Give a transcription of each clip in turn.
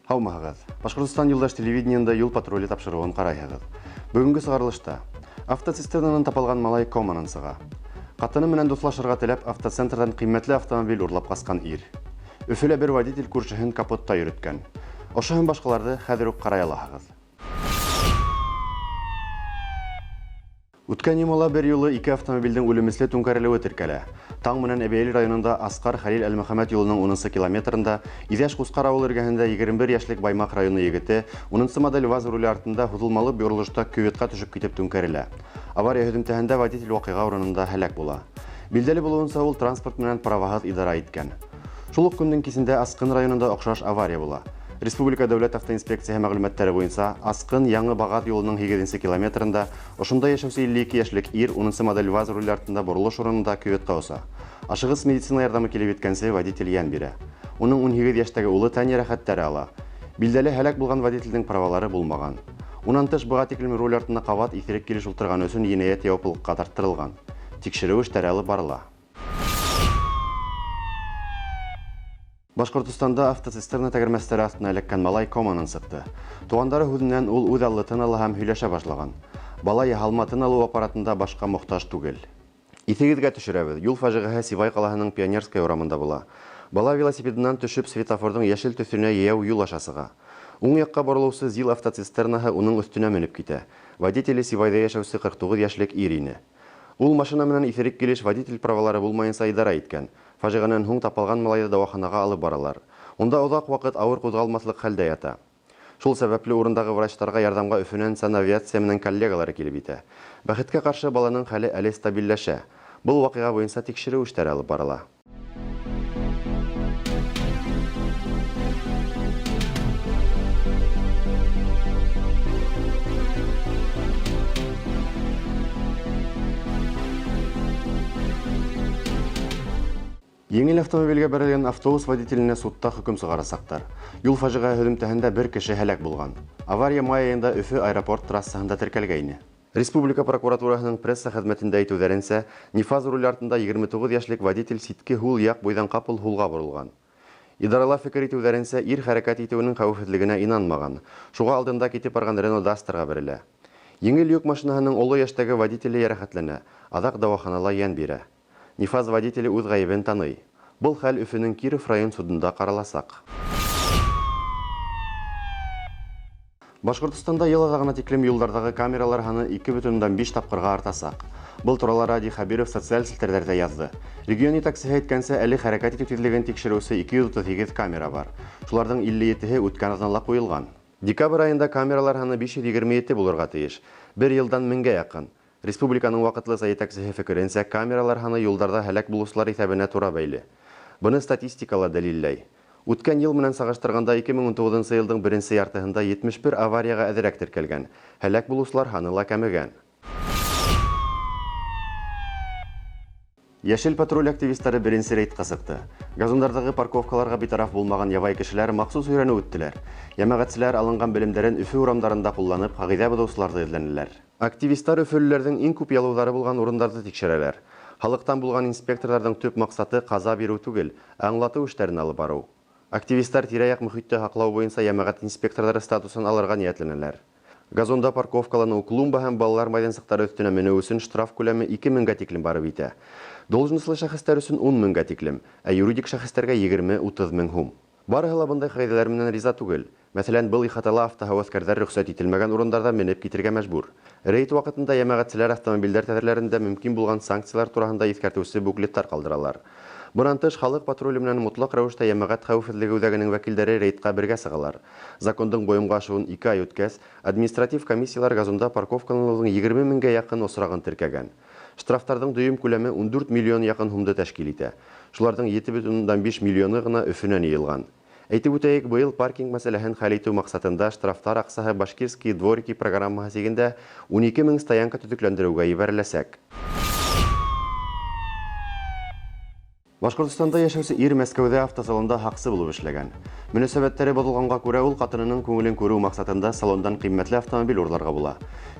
Хаумағыз. Башқұртстан юлдаш телевидениенда юл патрулі тапшыруын қарайығыз. Бүгінгі сығарылышта автоцистернанын тапалған малай команын сыға. Қатыны менен дуслашырға телеп автоцентрдан қимметлі автомобиль урлап қасқан ир. Өфілі бір водитель күршіхін капотта үйріткен. Ошығын башқаларды хәзір ук қарай алағыз. Үткен емала бір юлы 2 автомобильдің өліміслі түнкәрілігі тіркәлі. Таң менен Әбейел районында Асқар Халил Әл-Мөхәмәт юлының 10 километрында Идәш Қусқар ауыл іргәһендә 21 яшьлек Баймақ районы егеті 10 модель ВАЗ рулі артында худылмалы бұрылышта көветқа түшіп кетіп түнкәрілі. Авария һөҙөмтәһендә водитель вақиға урынында һәләк була. Билдәле булуынса ул транспорт менән праваһыҙ идара иткән. Шул ук көннең кисендә Асҡын районында оҡшаш авария була. Республика дәүләт автоинспекцияһы мәғлүмәттәре буйынса, Асҡын Яңы Бағат юлының 8 километрында ошонда яшәүсе 52 яшьлек ир 10 модель ВАЗ рулі артында боролош урынында көветкә оса. Ашығыс медицина ярдамы килеп еткәнсе водитель ян бирә. Уның 18 яшьтәге улы тән ярәхәттәре ала. Билдәле һәләк булган водительдең правалары булмаган. Унан тыш буга тиклем руль артында кабат исерек килеш ултырган өсөн енәят яуаплылыкка тарттырылган. Тикшерү эшләре алып барыла. Башҡортостанда автоцистерна тәгәрмәстәре астына эләккән малай команын сыҡты. Туғандары һүҙенән ул үҙ аллы тын ала һәм һөйләшә башлаган. Бала яһалма тын алыу аппаратында башҡа мохтаж түгел. Иҫегеҙгә төшөрәбеҙ. Юл фажиғаһы Сибай ҡалаһының Пионерская урамында була. Бала велосипедынан төшөп светофорҙың йәшел төҫөнә йәйәү юл аша сыға. Уң яҡҡа боролоусы ЗИЛ автоцистернаһы уның өҫтөнә менеп китә. Водителе Сибайҙа йәшәүсе 49 йәшлек ир ине. Ул машина менән иҫерек килеш водитель правалары булмайынса идара иткән. Фажиғанан һуң тапалған малайҙы дауаханаға алып баралар. Унда оҙаҡ ваҡыт ауыр ҡуҙғалмаҫлыҡ хәлдә ята. Шул сәбәпле урындағы врачтарға ярҙамға Өфөнән санавиация менән коллегалары килеп итә. Бәхеткә ҡаршы баланың хәле әле стабилләшә. Был ваҡиға буйынса тикшереү эштәре алып барыла. Еңел автомобильгә бәрелгән автобус водителенә судта хөкөм сығарасаҡтар. Юл фажиғаһы һөҙөмтәһендә бер кеше һәләк булған. Авария май айында Өфө аэропорт трассаһында теркәлгәйне. Республика прокуратураһының пресса хеҙмәтендә әйтеүҙәренсә, Нифаз руль артында 29 йәшлек водитель ситке һул яҡ буйҙан ҡапыл һулға боролған. Идарала фекер итеүҙәренсә, ир хәрәкәт итеүенең хәүефһеҙлегенә инанмаған. Шуға алдында китеп барған Рено Дастерға бәрелә. Еңел йөк машинаһының оло йәштәге водителе йәрәхәтләнә, аҙаҡ дауаханала йән бирә. Нифаз водителе үҙ ғәйебен таный. Был хәл Өфөнөң Киров район судында ҡараласаҡ. Башҡортостанда йыл аҙағына тиклем юлдарҙағы камералар һаны 2,5 тапҡырға артасаҡ. Был турала Ради Хабиров социаль селтәрҙәрҙә яҙҙы. Регион етәксеһе әйткәнсә, әле хәрәкәт итеү тиҙлеген тикшереүсе 238 камера бар. Шуларҙың 57-һе үткән аҙнала ҡуйылған. Декабрь айында камералар һаны 527 булырға тейеш. Бер йылдан 1000-гә яҡын. Республиканың ваҡытлы етәксеһе фекеренсә, камералар һаны юлдарҙа һәләк булыусылар иҫәбенә тура бәйле. Быны статистикала дәлилләй. Үткән йыл менән сағыштырғанда 2019 йылдың беренсе яртыһында 71 аварияға әҙерәк теркәлгән. Һәләк булыусылар һаны ла кәмегән. Йәшел патруль активистары беренсе рейдҡа сыҡты. Газондарҙағы парковкаларға битараф булмаған ябай кешеләр махсус өйрәнеү үттеләр. Йәмәғәтселәр алынған белемдәрен Өфө урамдарында ҡулланып, ҡағиҙә боҙоусыларҙы эҙләнеләр. Активистар өфөлөләрҙең иң күп ялыуҙары булған урындарҙы тикшерәләр. Халыҡтан булған инспекторҙарҙың төп маҡсаты ҡаза биреү түгел, аңлатыу эштәрен алып барыу. Активистар тирә-яҡ мөхитте һаҡлау буйынса йәмәғәт инспекторҙары статусын алырға ниәтләнәләр. Газонда парковкаланыу, клумба һәм балалар майҙансыҡтары өҫтөнә менеү өсөн штраф күләме 2000-гә тиклем барып итә. Должностлы шәхестәр өсөн 10 000-гә тиклем, ә юридик шәхестәргә 20-30 мең һум. Барыһы ла бындай ҡағиҙәләр менән риза түгел. Мәҫәлән, был ихатала автоһәүәҫкәрҙәр рөхсәт ителмәгән урындарҙа менеп китергә мәжбүр. Рейд ваҡытында йәмәғәтселәр автомобилдәр тәҙрәләрендә мөмкин булған санкциялар тураһында иҫкәртеүсе буклеттар ҡалдыралар. Бынан тыш, халыҡ патруле менән мотлаҡ рәүештә йәмәғәт хәүефһеҙлеге үҙәгенең вәкилдәре рейдҡа бергә сығалар. Закондың бойомға ашыуын 2 ай үткәс, административ комиссиялар газонда парковкаланыуҙың 20 000-гә яҡын осрағын теркәгән. Штрафтарҙың дөйөм күләме 14 миллион яҡын һумды тәшкил итә. Шуларҙың 7,5 миллионы ғына Өфөнән йыйылған. Әйтеп үтәйек, быйыл паркинг мәсьәләһен хәл итеү маҡсатында штрафтар аҡсаһы Башкирские дворики программаһы сигендә 12 000 стоянка төҙөкләндереүгә ебәреләсәк. Башкортстанда яшәүче ир Мәскәүдә автосалонда хаксы булып эшләгән. Мөнәсәбәтләре бозылганга күрә ул хатынының күңелен күрү максатында салондан кыйммәтле автомобиль урларга була.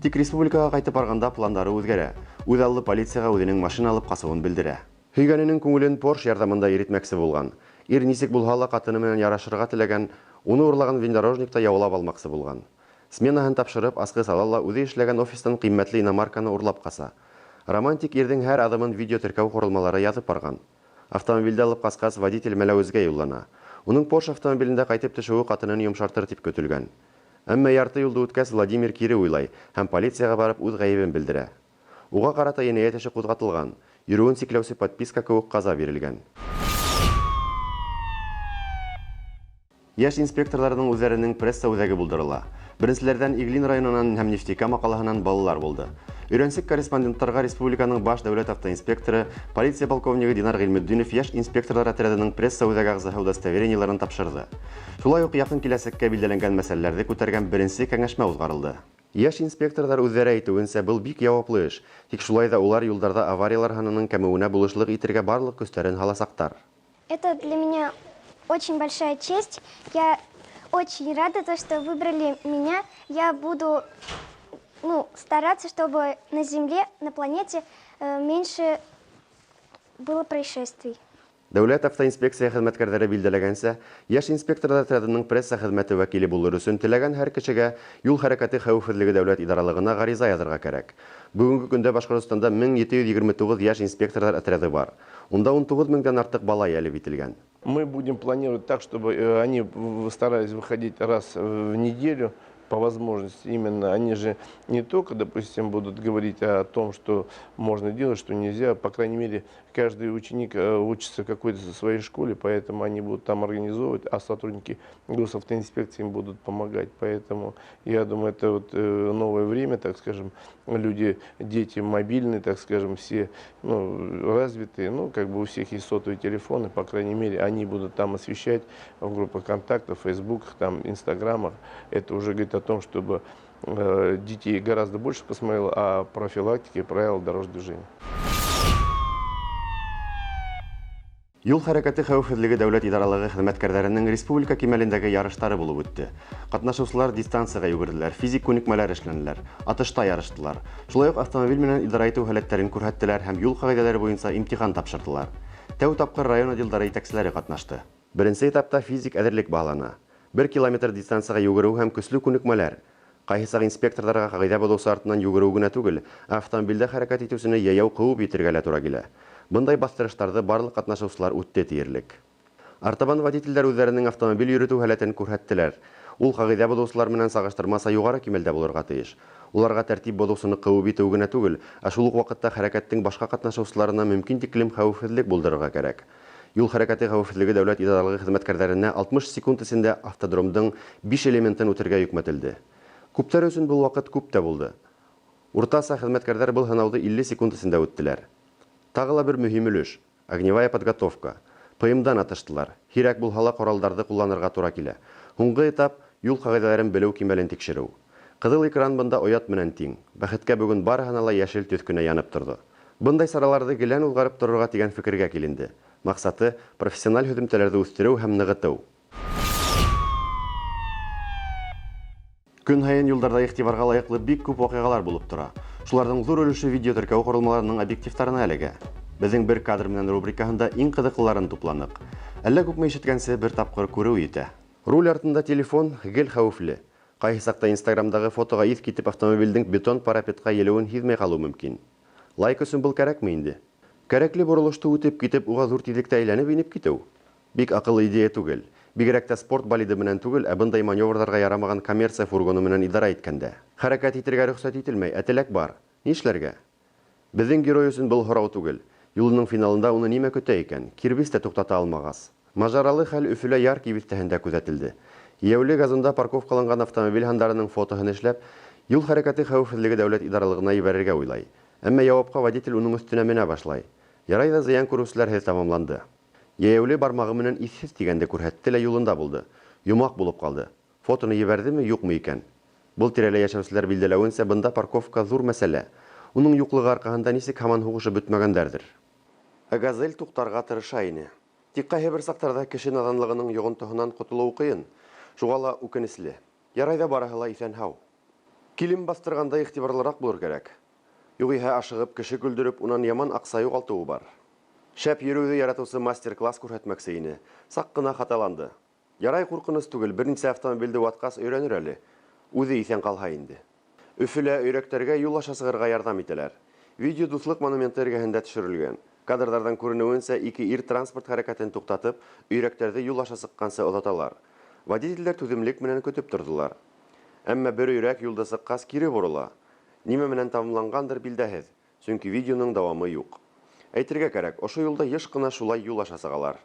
Тик республикага кайтып барганда планнары үзгәрә. Үз аллы полициягә үзенең машина алып касуын белдерә. Һөйгәненең күңелен Porsche ярдәмендә иретмәкче булган. Ир нисек булһа ла хатыны белән ярашырга теләгән, уны урлаган внедорожникта яулап алмакчы булган. Сменаһын тапшырып, аскы салалла үзе эшләгән офистан кыйммәтле иномарканы урлап каса. Романтик ирнең һәр адымын видео теркәү корылмалары язып барган. Автомобильдә алып каскас водитель Мәләвезгә юллана. Уның Porsche автомобилендә кайтып төшүе хатынын йомшартыр дип көтелгән. Әмма ярты юлда үткәс Владимир кире уйлай һәм полициягә барып үз гаебен белдерә. Уга карата енәят эше кузгатылган. Йөрүен сикләүче подписка кебек каза бирелгән. Яшь инспекторларның үзләренең пресса үзәге булдырыла. Беренчеләрдән Иглин районыннан һәм Нефтекама калаһынан балалар булды. Өйрәнсек корреспондентларга республиканың баш дәүләт автоинспекторы, полиция полковнигы Динар Гыйлметдинов яшь инспекторлар отрядының пресса үзәге агзаһы удостоверениеларын тапшырды. Шулай ук якын киләчәккә билдәләнгән мәсьәләләрне күтәргән беренче кәңәшмә узгарылды. Яшь инспекторлар үзләре әйтүенсә, был бик яуаплы эш. Тик шулай да улар юлларда авариялар санының кәмүенә булышлык итәргә барлык көчләрен һаласактар. Это для меня очень большая честь. Я очень рада, что выбрали меня. Я буду стараться, чтобы на Земле, на планете меньше было происшествий. Дәүләт автоинспекция хезмәткәрләре билдәләгәнсә, яшь инспекторлар отрядының пресса хезмәте вәкиле булыр өчен теләгән һәр кешегә юл хәрәкәте хәвефсезлеге дәүләт идаралыгына гариза язарга кирәк. Бүгенге көндә Башкортстанда 1729 яшь инспекторлар отряды бар. Унда 19 меңдән артык бала ялеп ителгән. Мы будем планировать так, чтобы они старались выходить раз в неделю по возможности. Именно они же не только, допустим, будут говорить о том, что можно делать, что нельзя. По крайней мере, каждый ученик учится в какой-то своей школе, поэтому они будут там организовывать, а сотрудники госавтоинспекции им будут помогать. Поэтому я думаю, это вот новое время, так скажем, люди, дети мобильные, так скажем, все развитые, как бы у всех есть сотовые телефоны, по крайней мере, они будут там освещать в группах контактов, фейсбуках, там, инстаграмах. Это уже говорит о том, чтобы детей гораздо больше посмотрело о профилактике и правилах дорожного движения. Юл хәрәкәте хәвефсезлеге дәүләт идаралыгы хезмәткәрләренең республика кимәлендәге ярыштары булып үтте. Катнашучылар дистанцияга йөгерделәр, физик күнекмәләр эшләнделәр, атышта ярыштылар. Шулай ук автомобиль менән идара итү һәләтләрен күрһәттеләр һәм юл кагыйдәләре буенча имтихан тапшырдылар. Тәү тапкыр район отделдары итәкчеләре катнашты. Беренче этапта физик әзерлек баглана. 1 километр дистанцияга йөгерү һәм көчле күнекмәләр. Кайсы инспекторларга кагыйдә булусы артыннан йөгерү генә түгел, автомобильдә хәрәкәт итүчене яяу куып итәргә лә туры килә. Бындай бастырыштарды барлык катнашучылар үтте тиерлек. Артабан водительләр үзләренең автомобиль йөртү һәләтен күрһәттеләр. Ул кагыйдә бозучылар менән сагыштырмаса югары кимәлдә булырга тиеш. Уларга тәртип бозучыны куып итү генә түгел, ә шул ук вакытта хәрәкәттең башка катнашучыларына мөмкин тиклем хәвефсезлек булдырырга кирәк. Юл хәрәкәте хәвефсезлеге дәүләт идаралыгы хезмәткәрләренә 60 секунд эчендә автодромдың 5 элементын үтәргә йөкмәтелде. Күптәр өчен бу вакыт күп тә булды. Уртаса хезмәткәрләр бу сынауды 50 секунд эчендә үттеләр. Тагыла бер мөһим өлеш – огневая подготовка. ПМдан атыштылар. Һирәк булһа ла коралларды кулланырга туры килә. Һуңгы этап – юл кагыйдәләрен белү кимәлен тикшерү. Кызыл экран бында оят менән тиң. Бәхеткә бүген барыһына ла яшел төс кенә янып торды. Бындай сараларда гелән узгарып торырга дигән фикергә киленде. Максаты – профессиональ һөҗүмчеләрне үстерү һәм ныгыту. Көн һайын юлларда игътибарга лаеклы бик күп вакыйгалар булып тора. Шуларның зур өлеше видео теркәү корылмаларының объективларына эләгә. Безнең бер кадр менән рубрикаһында иң кызыклыларын тупланык. Әллә күпме ишеткәнсе бер тапкыр күрү итә. Руль артында телефон гел хәвефле. Кайсы сакта Инстаграмдагы фотога ис китеп автомобильдең бетон парапетка елеүен һизмәй калу мөмкин. Лайк өчен был кирәкме инде? Кирәкле бурылышты үтеп китеп, уга зур тизлектә әйләнеп инеп китү. Бик акыллы идея түгел. Бигрәк тә спорт болиды менән түгел, ә бындай маневрларга ярамаган коммерция фургоны менән идара иткәндә. Хәрәкәт итәргә рөхсәт ителмәй, ә теләк бар. Нишләргә? Безнең герой өчен был һорау түгел. Юлның финалында уны нимә көтә икән? Кирбис тә туктата алмагас. Мажаралы хәл Өфөлә Ярки бистәһендә күзәтелде. Яуле газында парковкаланган автомобиль һандарының фотоһын эшләп, юл хәрәкәте хәвефсезлеге дәүләт идаралыгына ибәрергә уйлай. Әмма явапка водитель уның өстенә менә башлай. Ярай да зыян күрүчеләр тамамланды. Яуле бармагы менән иссез тигәнде күрһәтте лә юлында булды. Юмак булып калды. Фотоны ебәрдеме, юкмы икән? Бұл тирәлә яшәүчеләр билдәләвенсә, бында парковка зур мәсьәлә. Уның юклыгы аркаһында нисек һаман һугышы бетмәгәндәрдер. Газель туктарга тырыша ине. Тик кайһы бер сактарда кеше наданлыгының йогынтыһынан котылуу кыйын. Шугала үкенесле. Ярай да бараһы ла исән һау. Килем бастырганда игътибарлырак булыр кирәк. Югыйһә ашыгып кеше күлдереп, унан яман акса югалтуы бар. Шәп йөрүҙе яратыусы мастер-класс күрһәтмәксе ине. Саҡ ҡына хаталанды. Ярай ҡурҡыныс түгел, бернисә автомобилде ваткас өйрәнер әле. Үҙе исән ҡалһа инде. Өфөлә өйрәктәргә юл аша сығырға ярҙам итәләр. Видео дуҫлыҡ монументы эргәһендә төшөрөлгән. Кадрҙарҙан күренеүенсә, ике ир транспорт хәрәкәтен туҡтатып, өйрәктәрҙе юл аша сыҡҡансы оҙаталар. Водителдәр түҙемлек менән көтөп торҙолар. Әммә бер өйрәк юлда сыҡҡас кире борола. Нимә менән тамамланғандыр билдәһеҙ, сөнки видеоның дауамы юҡ. Әйтергә кәрәк, ошо юлда йыш ҡына шулай юл аша сығалар.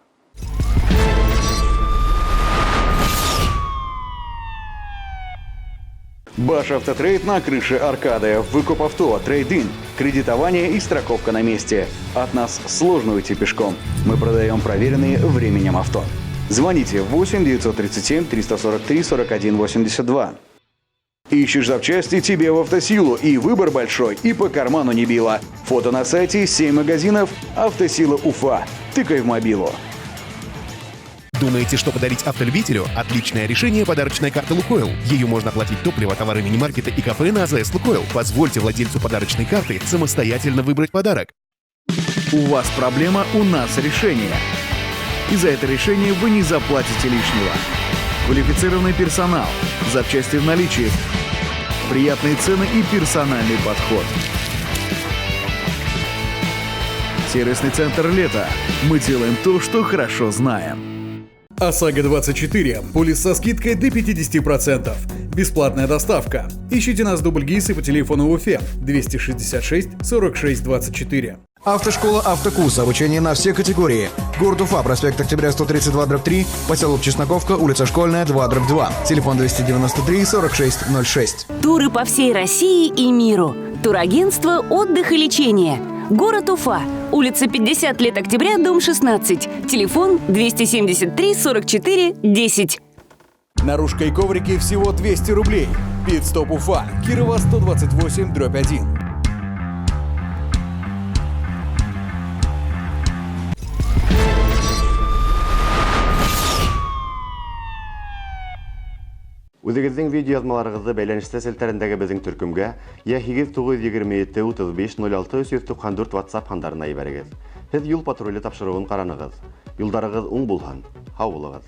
Баш Автотрейд на крыше Аркады. Выкуп авто, трейд-ин, кредитование и страховка на месте. От нас сложно уйти пешком. Мы продаем проверенные временем авто. Звоните 8 937 343 41 82. Ищешь запчасти тебе в Автосилу, и выбор большой, и по карману не било. Фото на сайте, 7 магазинов, Автосила Уфа. Тыкай в мобилу. Думаете, что подарить автолюбителю? Отличное решение — подарочная карта «Лукойл». Ее можно оплатить топливо, товары мини-маркета и кафе на АЗС «Лукойл». Позвольте владельцу подарочной карты самостоятельно выбрать подарок. У вас проблема, у нас решение. И за это решение вы не заплатите лишнего. Квалифицированный персонал, запчасти в наличии, приятные цены и персональный подход. Сервисный центр «Лето». Мы делаем то, что хорошо знаем. ОСАГО 24. Полис со скидкой до 50%. Бесплатная доставка. Ищите нас в Дубльгисе по телефону в Уфе 266 46 24. Автошкола «Автокурс». Обучение на все категории. Город Уфа, проспект Октября 132/3, поселок Чесноковка, улица Школьная 2/2. Телефон 293 46 06. Туры по всей России и миру. Турагентство «Отдых и лечение». Город Уфа. Улица 50 лет Октября, дом 16. Телефон 273 44 10. Наружка и коврики всего 200 рублей. Пит-стоп Уфа. Кирова 128/1. Үзегеҙҙең видео яҙмаларығыҙҙы бәйләнештә селтәрендәге беҙҙең төркөмгә йә 8927-36-394 WhatsApp һандарына ебәрегеҙ. Һеҙ юл патруле тапшырыуын ҡаранығыҙ. Юлдарығыҙ уң булһын. Һау булығыҙ.